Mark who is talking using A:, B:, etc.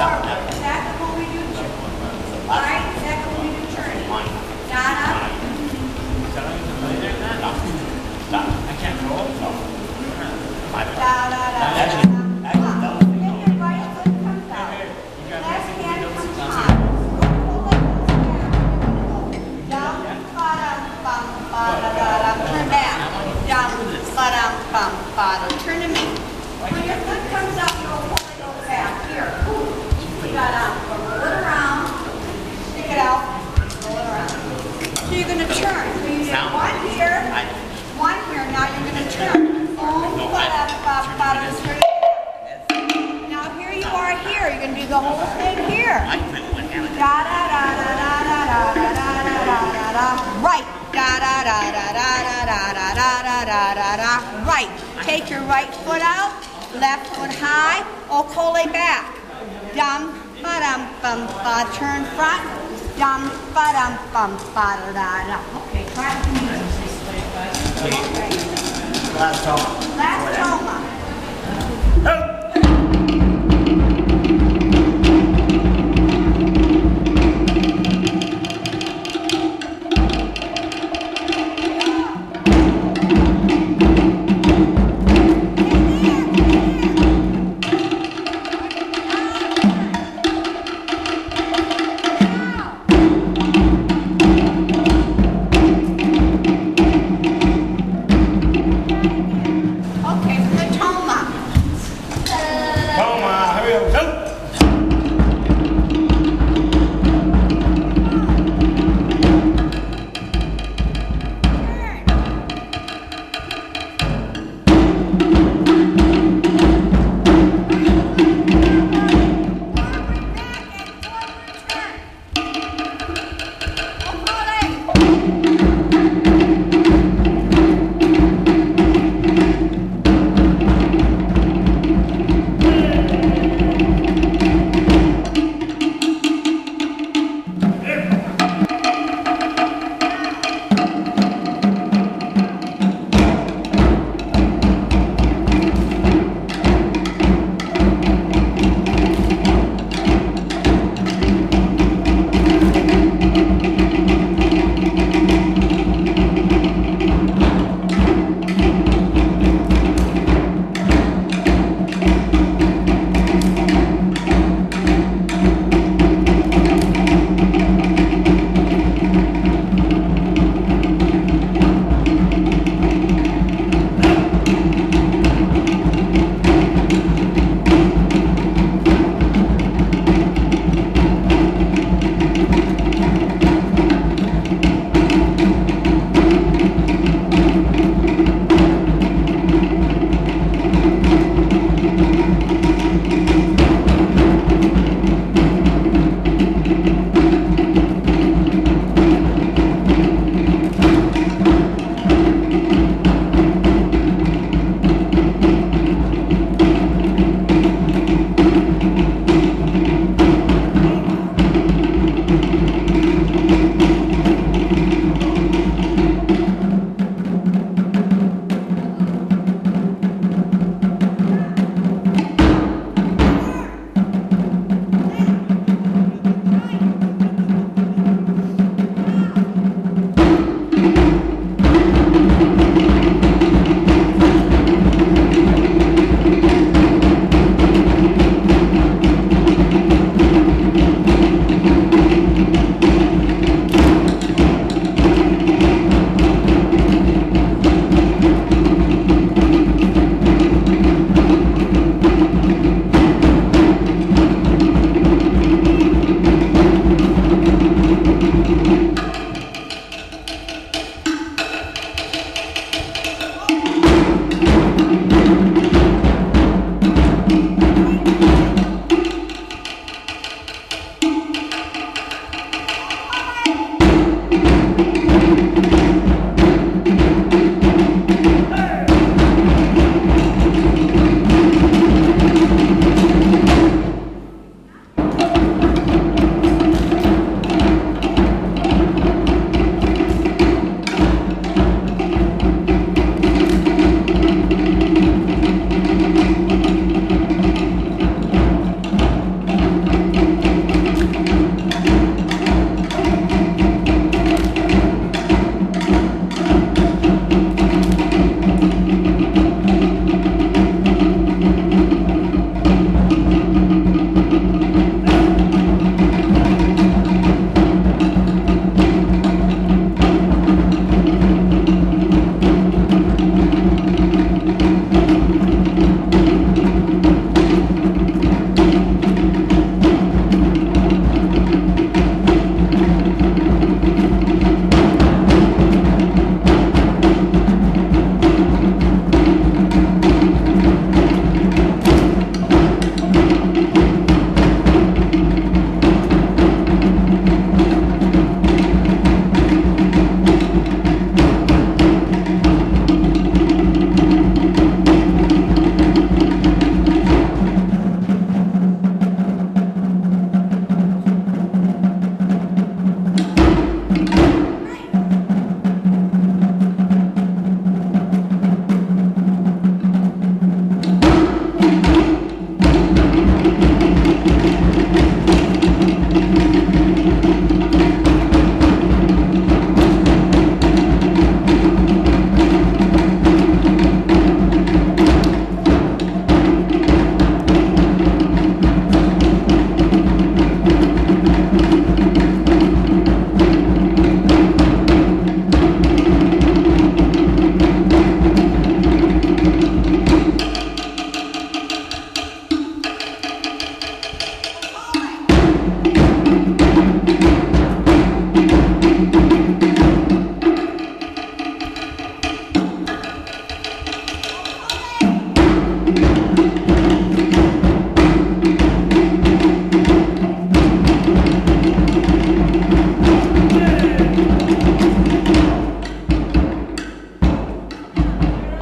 A: forward. Second when we do right, second when we do turning. Da-da.
B: I can't roll.
A: Da-da-da-da-da. Then your right foot comes out. Left hand comes on. Down, ba-dum, bum, ba-da-da-da. Turn back. Down, ba-dum, bum, ba-da. Turn to me. When your foot comes up, you'll pull it over back. Here. Da-dum. Roll it around. Stick it out. Roll it around. So you're going to turn. So you did one here. One here. Now you're going to turn. Now here you are here. You're going to do the whole thing here. Da da da da da da da da da da da. Right. Da da da da da da da da da da da da. Right. Take your right foot out. Left foot high. Okole back. Dum ba dum bum ba. Turn front. Dum ba dum bum ba da da da. Okay. Try it. Okay.
B: Last toma.
A: Last toma.